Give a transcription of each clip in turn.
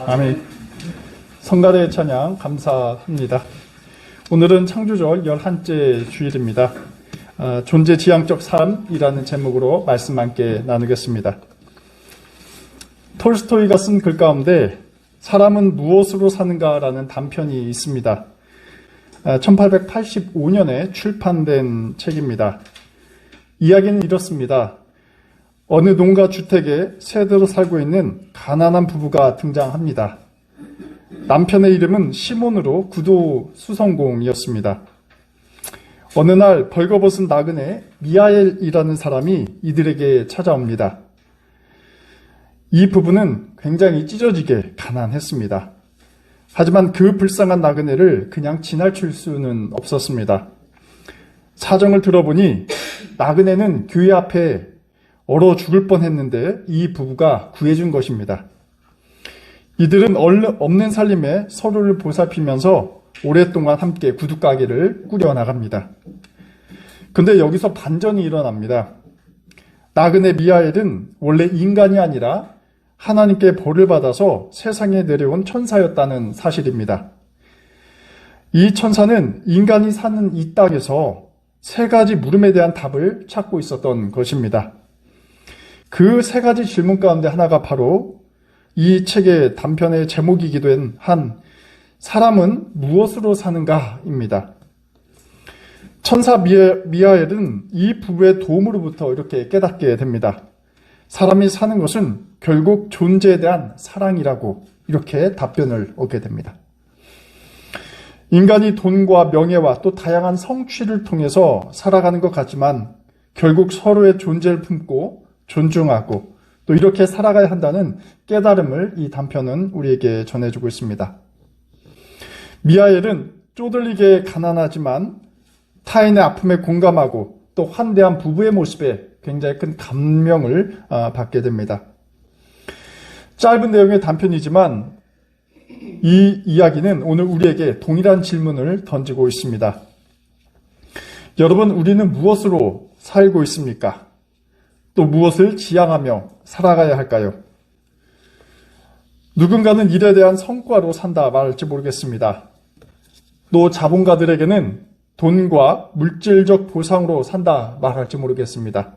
아멘. 성가대 찬양 감사합니다. 오늘은 창조절 11째 주일입니다. 존재지향적 삶이라는 제목으로 말씀 함께 나누겠습니다. 톨스토이가 쓴 글 가운데 사람은 무엇으로 사는가라는 단편이 있습니다. 1885년에 출판된 책입니다. 이야기는 이렇습니다. 어느 농가 주택에 세대로 살고 있는 가난한 부부가 등장합니다. 남편의 이름은 시몬으로 구도 수성공이었습니다. 어느 날 벌거벗은 나그네 미하엘이라는 사람이 이들에게 찾아옵니다. 이 부부는 굉장히 찢어지게 가난했습니다. 하지만 그 불쌍한 나그네를 그냥 지나칠 수는 없었습니다. 사정을 들어보니 나그네는 교회 앞에 얼어 죽을 뻔했는데 이 부부가 구해준 것입니다. 이들은 없는 살림에 서로를 보살피면서 오랫동안 함께 구두가게를 꾸려나갑니다. 근데 여기서 반전이 일어납니다. 나그네 미하엘은 원래 인간이 아니라 하나님께 벌을 받아서 세상에 내려온 천사였다는 사실입니다. 이 천사는 인간이 사는 이 땅에서 세 가지 물음에 대한 답을 찾고 있었던 것입니다. 그 세 가지 질문 가운데 하나가 바로 이 책의 단편의 제목이기도 한 사람은 무엇으로 사는가입니다. 천사 미하엘은 이 부부의 도움으로부터 이렇게 깨닫게 됩니다. 사람이 사는 것은 결국 존재에 대한 사랑이라고 이렇게 답변을 얻게 됩니다. 인간이 돈과 명예와 또 다양한 성취를 통해서 살아가는 것 같지만 결국 서로의 존재를 품고 존중하고 또 이렇게 살아가야 한다는 깨달음을 이 단편은 우리에게 전해주고 있습니다. 미하엘은 쪼들리게 가난하지만 타인의 아픔에 공감하고 또 환대한 부부의 모습에 굉장히 큰 감명을 받게 됩니다. 짧은 내용의 단편이지만 이 이야기는 오늘 우리에게 동일한 질문을 던지고 있습니다. 여러분, 우리는 무엇으로 살고 있습니까? 또 무엇을 지향하며 살아가야 할까요? 누군가는 일에 대한 성과로 산다 말할지 모르겠습니다. 또 자본가들에게는 돈과 물질적 보상으로 산다 말할지 모르겠습니다.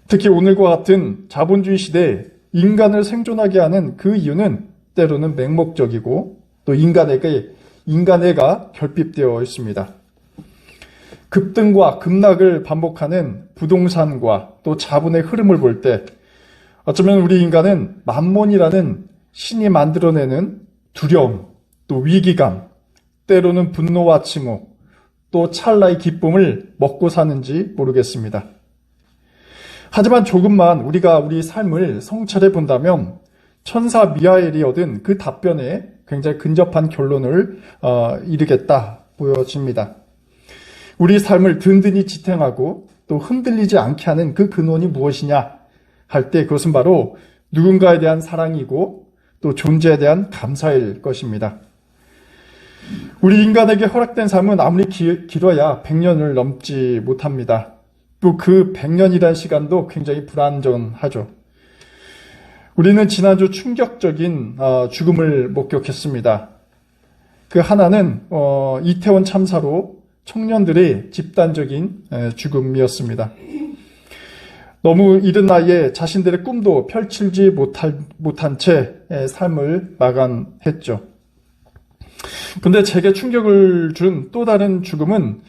특히 오늘과 같은 자본주의 시대에 인간을 생존하게 하는 그 이유는 때로는 맹목적이고 또 인간애가 결핍되어 있습니다. 급등과 급락을 반복하는 부동산과 또 자본의 흐름을 볼 때 어쩌면 우리 인간은 만몬이라는 신이 만들어내는 두려움, 또 위기감, 때로는 분노와 침묵, 또 찰나의 기쁨을 먹고 사는지 모르겠습니다. 하지만 조금만 우리가 우리 삶을 성찰해 본다면 천사 미하엘이 얻은 그 답변에 굉장히 근접한 결론을 이루겠다 보여집니다. 우리 삶을 든든히 지탱하고 또 흔들리지 않게 하는 그 근원이 무엇이냐 할 때 그것은 바로 누군가에 대한 사랑이고 또 존재에 대한 감사일 것입니다. 우리 인간에게 허락된 삶은 아무리 길어야 100년을 넘지 못합니다. 또 그 100년이라는 시간도 굉장히 불안전하죠. 우리는 지난주 충격적인 죽음을 목격했습니다. 그 하나는 이태원 참사로 청년들의 집단적인 죽음이었습니다. 너무 이른 나이에 자신들의 꿈도 펼치지 못한 채 삶을 마감했죠. 근데 제게 충격을 준 또 다른 죽음은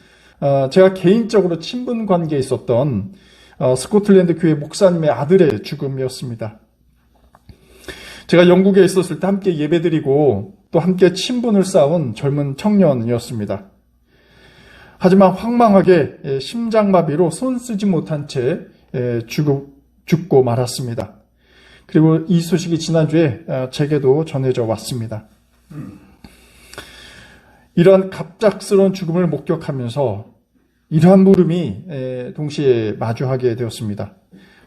제가 개인적으로 친분 관계에 있었던 스코틀랜드 교회 목사님의 아들의 죽음이었습니다. 제가 영국에 있었을 때 함께 예배드리고 또 함께 친분을 쌓은 젊은 청년이었습니다. 하지만 황망하게 심장마비로 손 쓰지 못한 채 죽고 말았습니다. 그리고 이 소식이 지난주에 제게도 전해져 왔습니다. 이러한 갑작스러운 죽음을 목격하면서 이러한 물음이 동시에 마주하게 되었습니다.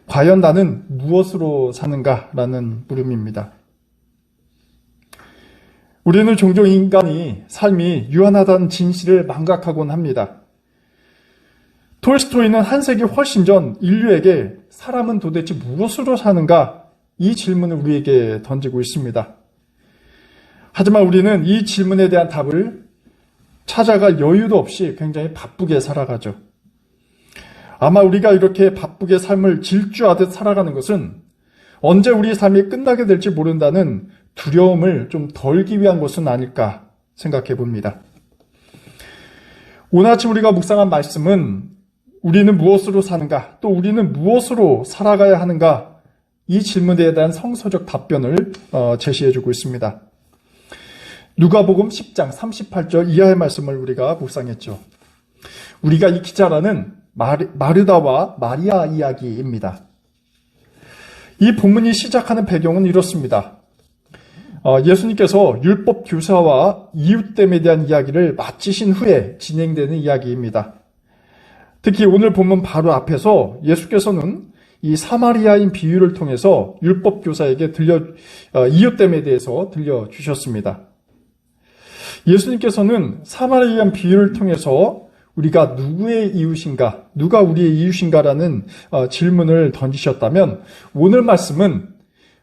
과연 나는 무엇으로 사는가라는 물음입니다. 우리는 종종 인간이 삶이 유한하다는 진실을 망각하곤 합니다. 톨스토이는 한 세기 훨씬 전 인류에게 사람은 도대체 무엇으로 사는가? 이 질문을 우리에게 던지고 있습니다. 하지만 우리는 이 질문에 대한 답을 찾아갈 여유도 없이 굉장히 바쁘게 살아가죠. 아마 우리가 이렇게 바쁘게 삶을 질주하듯 살아가는 것은 언제 우리 삶이 끝나게 될지 모른다는 두려움을 좀 덜기 위한 것은 아닐까 생각해 봅니다. 오늘 아침 우리가 묵상한 말씀은 우리는 무엇으로 사는가, 또 우리는 무엇으로 살아가야 하는가, 이 질문에 대한 성서적 답변을 제시해주고 있습니다. 누가복음 10장 38절 이하의 말씀을 우리가 묵상했죠. 우리가 이 기자라는 마르다와 마리아 이야기입니다. 이 본문이 시작하는 배경은 이렇습니다. 예수님께서 율법 교사와 이웃됨에 대한 이야기를 마치신 후에 진행되는 이야기입니다. 특히 오늘 본문 바로 앞에서 예수께서는 이 사마리아인 비유를 통해서 율법 교사에게 이웃됨에 대해서 들려주셨습니다. 예수님께서는 사마리아인 비유를 통해서 우리가 누구의 이웃인가, 누가 우리의 이웃인가라는 질문을 던지셨다면 오늘 말씀은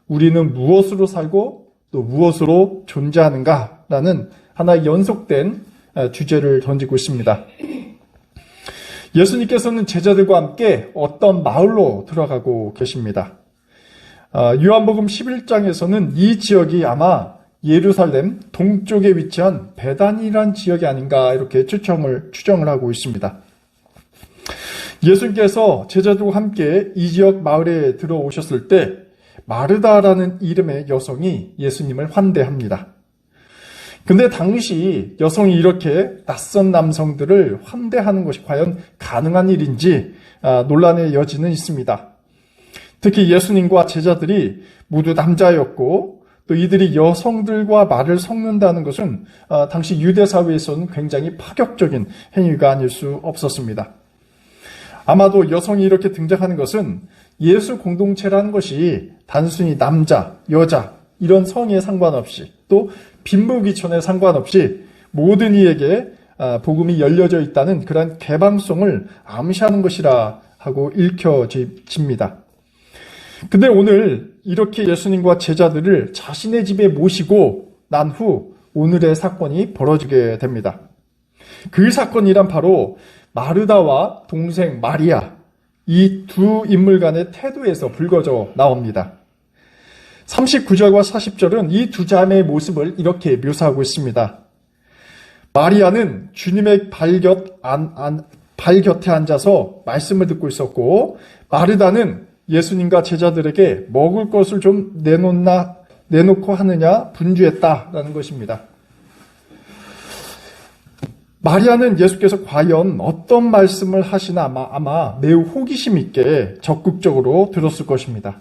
우리는 무엇으로 살고 또 무엇으로 존재하는가라는 하나의 연속된 주제를 던지고 있습니다. 예수님께서는 제자들과 함께 어떤 마을로 들어가고 계십니다. 요한복음 11장에서는 이 지역이 아마 예루살렘 동쪽에 위치한 베단이란 지역이 아닌가 이렇게 추정을 하고 있습니다. 예수님께서 제자들과 함께 이 지역 마을에 들어오셨을 때 마르다라는 이름의 여성이 예수님을 환대합니다. 근데 당시 여성이 이렇게 낯선 남성들을 환대하는 것이 과연 가능한 일인지 논란의 여지는 있습니다. 특히 예수님과 제자들이 모두 남자였고 또 이들이 여성들과 말을 섞는다는 것은 당시 유대 사회에서는 굉장히 파격적인 행위가 아닐 수 없었습니다. 아마도 여성이 이렇게 등장하는 것은 예수 공동체라는 것이 단순히 남자, 여자 이런 성에 상관없이 또 빈부귀천에 상관없이 모든 이에게 복음이 열려져 있다는 그런 개방성을 암시하는 것이라 하고 읽혀집니다. 근데 오늘 이렇게 예수님과 제자들을 자신의 집에 모시고 난 후 오늘의 사건이 벌어지게 됩니다. 그 사건이란 바로 마르다와 동생 마리아, 이 두 인물 간의 태도에서 불거져 나옵니다. 39절과 40절은 이 두 자매의 모습을 이렇게 묘사하고 있습니다. 마리아는 주님의 발 곁에 앉아서 말씀을 듣고 있었고, 마르다는 예수님과 제자들에게 먹을 것을 좀 내놓고 하느냐 분주했다라는 것입니다. 마리아는 예수께서 과연 어떤 말씀을 하시나 아마 매우 호기심 있게 적극적으로 들었을 것입니다.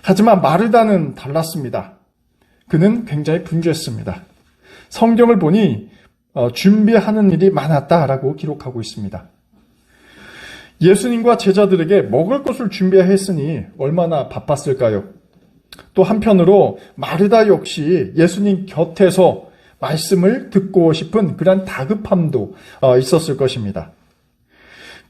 하지만 마르다는 달랐습니다. 그는 굉장히 분주했습니다. 성경을 보니 준비하는 일이 많았다라고 기록하고 있습니다. 예수님과 제자들에게 먹을 것을 준비해야 했으니 얼마나 바빴을까요? 또 한편으로 마르다 역시 예수님 곁에서 말씀을 듣고 싶은 그런 다급함도 있었을 것입니다.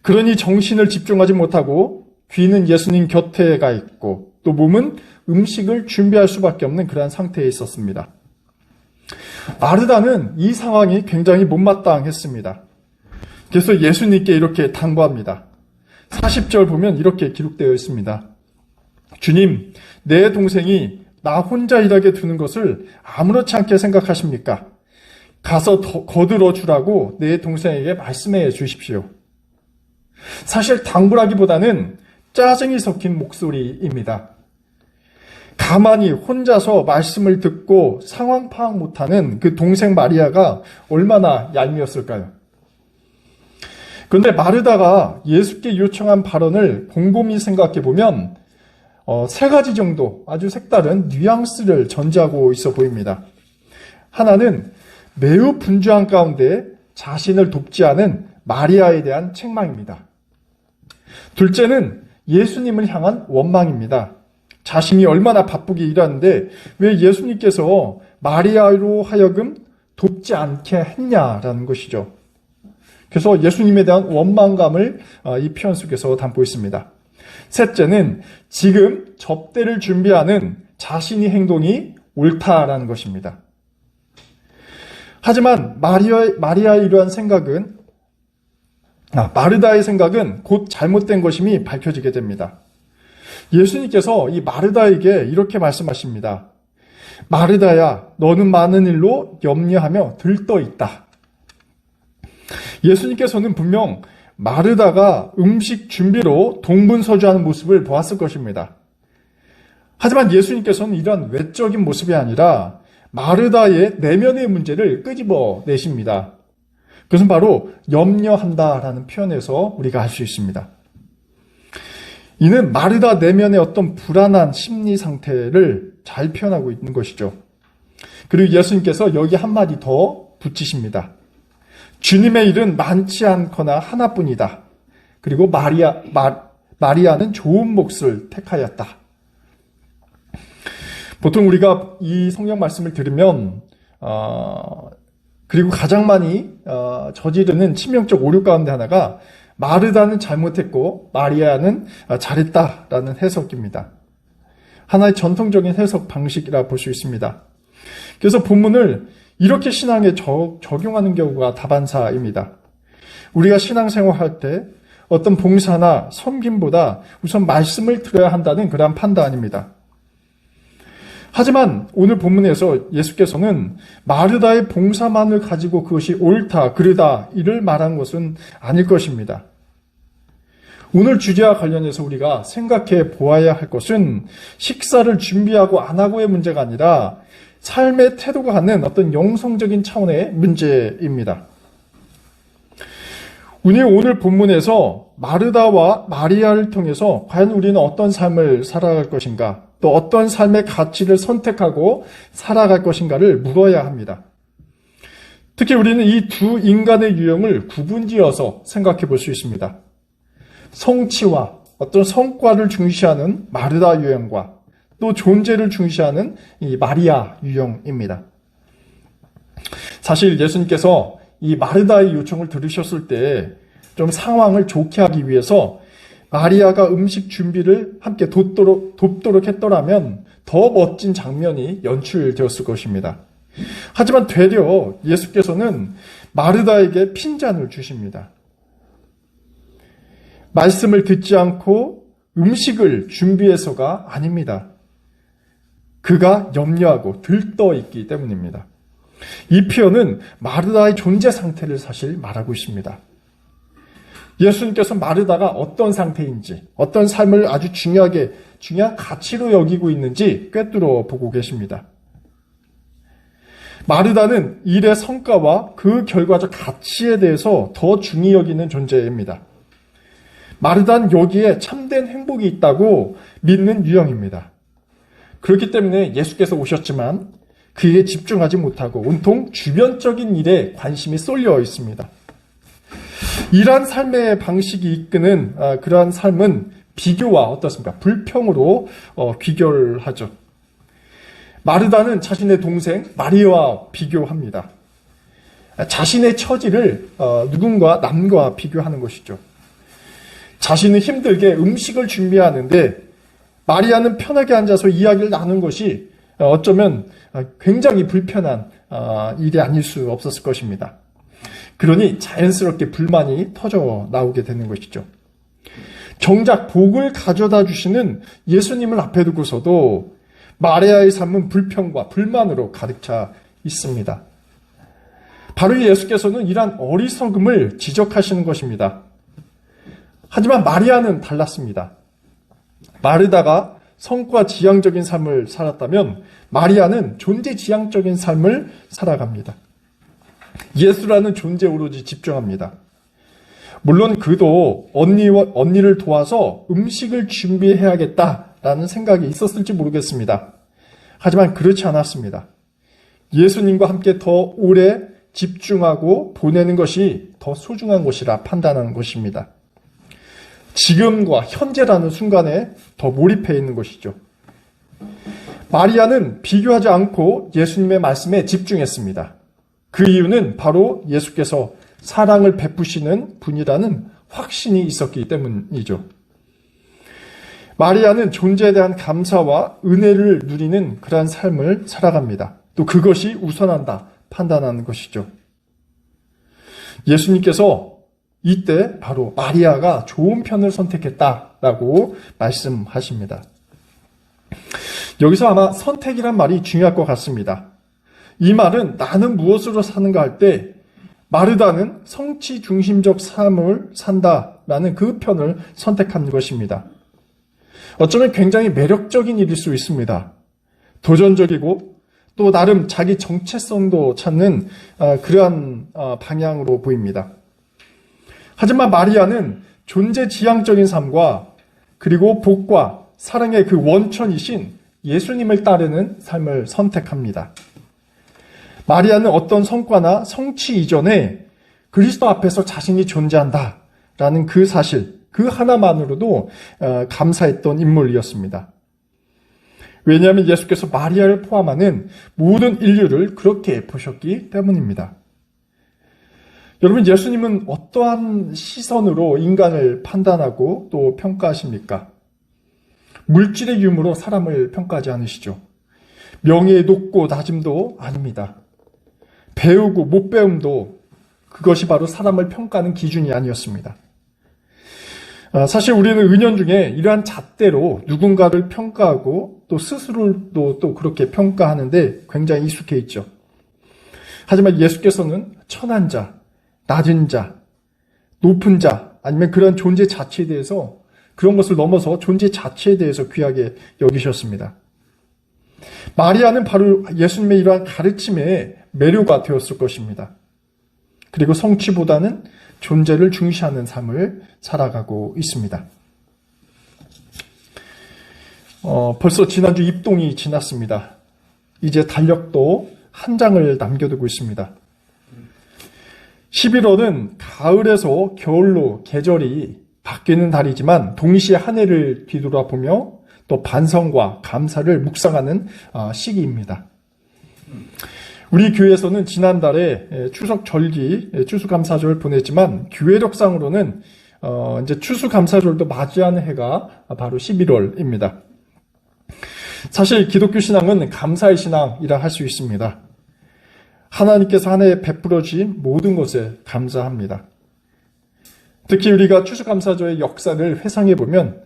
그러니 정신을 집중하지 못하고 귀는 예수님 곁에 가 있고 또 몸은 음식을 준비할 수밖에 없는 그런 상태에 있었습니다. 마르다는 이 상황이 굉장히 못마땅했습니다. 그래서 예수님께 이렇게 당부합니다. 40절 보면 이렇게 기록되어 있습니다. 주님, 내 동생이 나 혼자 일하게 두는 것을 아무렇지 않게 생각하십니까? 가서 거들어 주라고 내 동생에게 말씀해 주십시오. 사실 당부라기보다는 짜증이 섞인 목소리입니다. 가만히 혼자서 말씀을 듣고 상황 파악 못하는 그 동생 마리아가 얼마나 얄미웠을까요? 그런데 마르다가 예수께 요청한 발언을 곰곰이 생각해 보면 세 가지 정도 아주 색다른 뉘앙스를 전제하고 있어 보입니다. 하나는 매우 분주한 가운데 자신을 돕지 않은 마리아에 대한 책망입니다. 둘째는 예수님을 향한 원망입니다. 자신이 얼마나 바쁘게 일하는데 왜 예수님께서 마리아로 하여금 돕지 않게 했냐라는 것이죠. 그래서 예수님에 대한 원망감을 이 표현 속에서 담고 있습니다. 셋째는 지금 접대를 준비하는 자신의 행동이 옳다라는 것입니다. 하지만 마르다의 생각은 곧 잘못된 것임이 밝혀지게 됩니다. 예수님께서 이 마르다에게 이렇게 말씀하십니다. 마르다야, 너는 많은 일로 염려하며 들떠 있다. 예수님께서는 분명 마르다가 음식 준비로 동분서주하는 모습을 보았을 것입니다. 하지만 예수님께서는 이러한 외적인 모습이 아니라 마르다의 내면의 문제를 끄집어 내십니다. 그것은 바로 염려한다라는 표현에서 우리가 알 수 있습니다. 이는 마르다 내면의 어떤 불안한 심리 상태를 잘 표현하고 있는 것이죠. 그리고 예수님께서 여기 한마디 더 붙이십니다. 주님의 일은 많지 않거나 하나뿐이다. 그리고 마리아는 좋은 몫을 택하였다. 보통 우리가 이 성경 말씀을 들으면 그리고 가장 많이 저지르는 치명적 오류 가운데 하나가 마르다는 잘못했고 마리아는 잘했다라는 해석입니다. 하나의 전통적인 해석 방식이라 볼 수 있습니다. 그래서 본문을 이렇게 신앙에 적용하는 경우가 다반사입니다. 우리가 신앙생활할 때 어떤 봉사나 섬김보다 우선 말씀을 들어야 한다는 그러한 판단입니다. 하지만 오늘 본문에서 예수께서는 마르다의 봉사만을 가지고 그것이 옳다, 그르다 이를 말한 것은 아닐 것입니다. 오늘 주제와 관련해서 우리가 생각해 보아야 할 것은 식사를 준비하고 안 하고의 문제가 아니라 삶의 태도가 갖는 어떤 영성적인 차원의 문제입니다. 오늘 본문에서 마르다와 마리아를 통해서 과연 우리는 어떤 삶을 살아갈 것인가, 또 어떤 삶의 가치를 선택하고 살아갈 것인가를 물어야 합니다. 특히 우리는 이 두 인간의 유형을 구분지어서 생각해 볼 수 있습니다. 성취와 어떤 성과를 중시하는 마르다 유형과 또 존재를 중시하는 이 마리아 유형입니다. 사실 예수님께서 이 마르다의 요청을 들으셨을 때 좀 상황을 좋게 하기 위해서 마리아가 음식 준비를 함께 돕도록 했더라면 더 멋진 장면이 연출되었을 것입니다. 하지만 되려 예수께서는 마르다에게 핀잔을 주십니다. 말씀을 듣지 않고 음식을 준비해서가 아닙니다. 그가 염려하고 들떠 있기 때문입니다. 이 표현은 마르다의 존재 상태를 사실 말하고 있습니다. 예수님께서 마르다가 어떤 상태인지, 어떤 삶을 아주 중요한 가치로 여기고 있는지 꿰뚫어 보고 계십니다. 마르다는 일의 성과와 그 결과적 가치에 대해서 더 중히 여기는 존재입니다. 마르다는 여기에 참된 행복이 있다고 믿는 유형입니다. 그렇기 때문에 예수께서 오셨지만 그에 집중하지 못하고 온통 주변적인 일에 관심이 쏠려 있습니다. 이러한 삶의 방식이 이끄는 그러한 삶은 비교와 어떻습니까? 불평으로 귀결하죠. 마르다는 자신의 동생 마리아와 비교합니다. 자신의 처지를 누군가 남과 비교하는 것이죠. 자신은 힘들게 음식을 준비하는데 마리아는 편하게 앉아서 이야기를 나눈 것이 어쩌면 굉장히 불편한 일이 아닐 수 없었을 것입니다. 그러니 자연스럽게 불만이 터져 나오게 되는 것이죠. 정작 복을 가져다 주시는 예수님을 앞에 두고서도 마리아의 삶은 불평과 불만으로 가득 차 있습니다. 바로 예수께서는 이러한 어리석음을 지적하시는 것입니다. 하지만 마리아는 달랐습니다. 마르다가 성과 지향적인 삶을 살았다면 마리아는 존재 지향적인 삶을 살아갑니다. 예수라는 존재 오로지 집중합니다. 물론 그도 언니를 도와서 음식을 준비해야겠다라는 생각이 있었을지 모르겠습니다. 하지만 그렇지 않았습니다. 예수님과 함께 더 오래 집중하고 보내는 것이 더 소중한 것이라 판단하는 것입니다. 지금과 현재라는 순간에 더 몰입해 있는 것이죠. 마리아는 비교하지 않고 예수님의 말씀에 집중했습니다. 그 이유는 바로 예수께서 사랑을 베푸시는 분이라는 확신이 있었기 때문이죠. 마리아는 존재에 대한 감사와 은혜를 누리는 그러한 삶을 살아갑니다. 또 그것이 우선한다 판단하는 것이죠. 예수님께서 이때 바로 마리아가 좋은 편을 선택했다라고 말씀하십니다. 여기서 아마 선택이란 말이 중요할 것 같습니다. 이 말은 나는 무엇으로 사는가 할 때 마르다는 성취 중심적 삶을 산다라는 그 편을 선택한 것입니다. 어쩌면 굉장히 매력적인 일일 수 있습니다. 도전적이고 또 나름 자기 정체성도 찾는 그러한 방향으로 보입니다. 하지만 마리아는 존재 지향적인 삶과 그리고 복과 사랑의 그 원천이신 예수님을 따르는 삶을 선택합니다. 마리아는 어떤 성과나 성취 이전에 그리스도 앞에서 자신이 존재한다라는 그 사실, 그 하나만으로도 감사했던 인물이었습니다. 왜냐하면 예수께서 마리아를 포함하는 모든 인류를 그렇게 보셨기 때문입니다. 여러분, 예수님은 어떠한 시선으로 인간을 판단하고 또 평가하십니까? 물질의 유무로 사람을 평가하지 않으시죠. 명예의 높고 낮음도 아닙니다. 배우고 못 배움도 그것이 바로 사람을 평가하는 기준이 아니었습니다. 사실 우리는 은연중에 이러한 잣대로 누군가를 평가하고 또 스스로도 또 그렇게 평가하는데 굉장히 익숙해 있죠. 하지만 예수께서는 천한 자, 낮은 자, 높은 자, 아니면 그런 존재 자체에 대해서 그런 것을 넘어서 존재 자체에 대해서 귀하게 여기셨습니다. 마리아는 바로 예수님의 이러한 가르침에 매료가 되었을 것입니다. 그리고 성취보다는 존재를 중시하는 삶을 살아가고 있습니다. 벌써 지난주 입동이 지났습니다. 이제 달력도 한 장을 남겨두고 있습니다. 11월은 가을에서 겨울로 계절이 바뀌는 달이지만 동시에 한 해를 뒤돌아보며 또 반성과 감사를 묵상하는 시기입니다. 우리 교회에서는 지난달에 추석 절기, 추수감사절을 보냈지만 교회력상으로는 이제 추수감사절도 맞이하는 해가 바로 11월입니다. 사실 기독교 신앙은 감사의 신앙이라 할 수 있습니다. 하나님께서 한 해에 베풀어 주신 모든 것에 감사합니다. 특히 우리가 추수감사절의 역사를 회상해 보면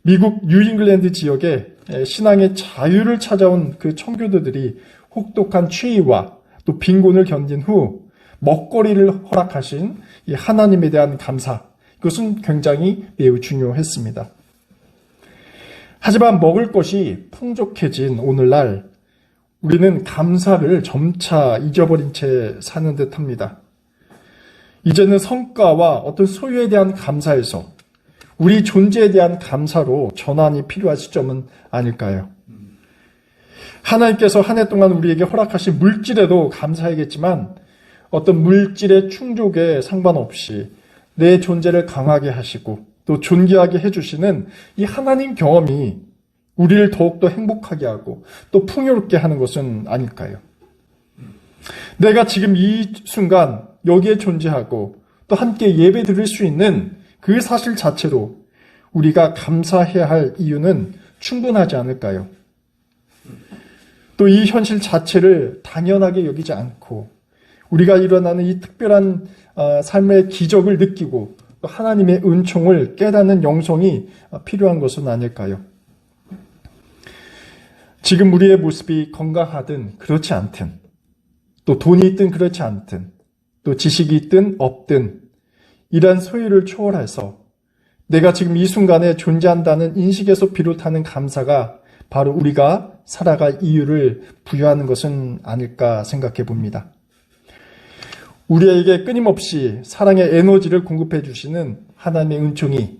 미국 뉴잉글랜드 지역에 신앙의 자유를 찾아온 그 청교도들이 혹독한 추위와 또 빈곤을 견딘 후 먹거리를 허락하신 이 하나님에 대한 감사, 그것은 굉장히 매우 중요했습니다. 하지만 먹을 것이 풍족해진 오늘날 우리는 감사를 점차 잊어버린 채 사는 듯합니다. 이제는 성과와 어떤 소유에 대한 감사에서 우리 존재에 대한 감사로 전환이 필요한 시점은 아닐까요? 하나님께서 한 해 동안 우리에게 허락하신 물질에도 감사하겠지만 어떤 물질의 충족에 상관없이 내 존재를 강하게 하시고 또 존귀하게 해주시는 이 하나님 경험이 우리를 더욱더 행복하게 하고 또 풍요롭게 하는 것은 아닐까요? 내가 지금 이 순간 여기에 존재하고 또 함께 예배 드릴 수 있는 그 사실 자체로 우리가 감사해야 할 이유는 충분하지 않을까요? 또 이 현실 자체를 당연하게 여기지 않고 우리가 일어나는 이 특별한 삶의 기적을 느끼고 또 하나님의 은총을 깨닫는 영성이 필요한 것은 아닐까요? 지금 우리의 모습이 건강하든 그렇지 않든 또 돈이 있든 그렇지 않든 또 지식이 있든 없든 이러한 소유를 초월해서 내가 지금 이 순간에 존재한다는 인식에서 비롯하는 감사가 바로 우리가 살아갈 이유를 부여하는 것은 아닐까 생각해 봅니다. 우리에게 끊임없이 사랑의 에너지를 공급해 주시는 하나님의 은총이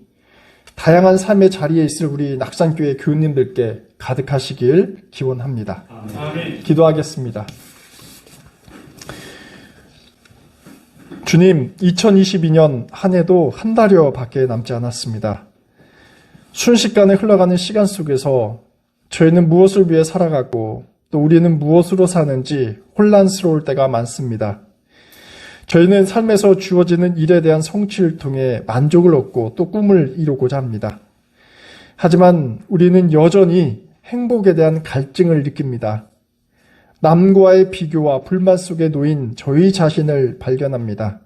다양한 삶의 자리에 있을 우리 낙산교회 교우님들께 가득하시길 기원합니다. 아멘. 기도하겠습니다. 주님, 2022년 한 해도 한 달여 밖에 남지 않았습니다. 순식간에 흘러가는 시간 속에서 저희는 무엇을 위해 살아가고 또 우리는 무엇으로 사는지 혼란스러울 때가 많습니다. 저희는 삶에서 주어지는 일에 대한 성취를 통해 만족을 얻고 또 꿈을 이루고자 합니다. 하지만 우리는 여전히 행복에 대한 갈증을 느낍니다. 남과의 비교와 불만 속에 놓인 저희 자신을 발견합니다.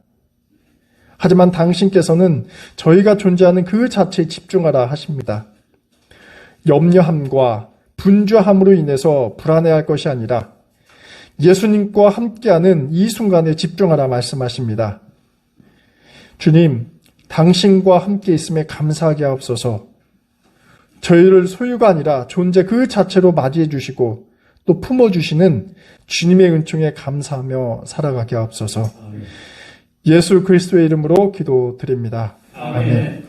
하지만 당신께서는 저희가 존재하는 그 자체에 집중하라 하십니다. 염려함과 분주함으로 인해서 불안해할 것이 아니라 예수님과 함께하는 이 순간에 집중하라 말씀하십니다. 주님, 당신과 함께 있음에 감사하게 하옵소서. 저희를 소유가 아니라 존재 그 자체로 맞이해 주시고 또 품어주시는 주님의 은총에 감사하며 살아가게 하옵소서. 예수 그리스도의 이름으로 기도드립니다. 아멘.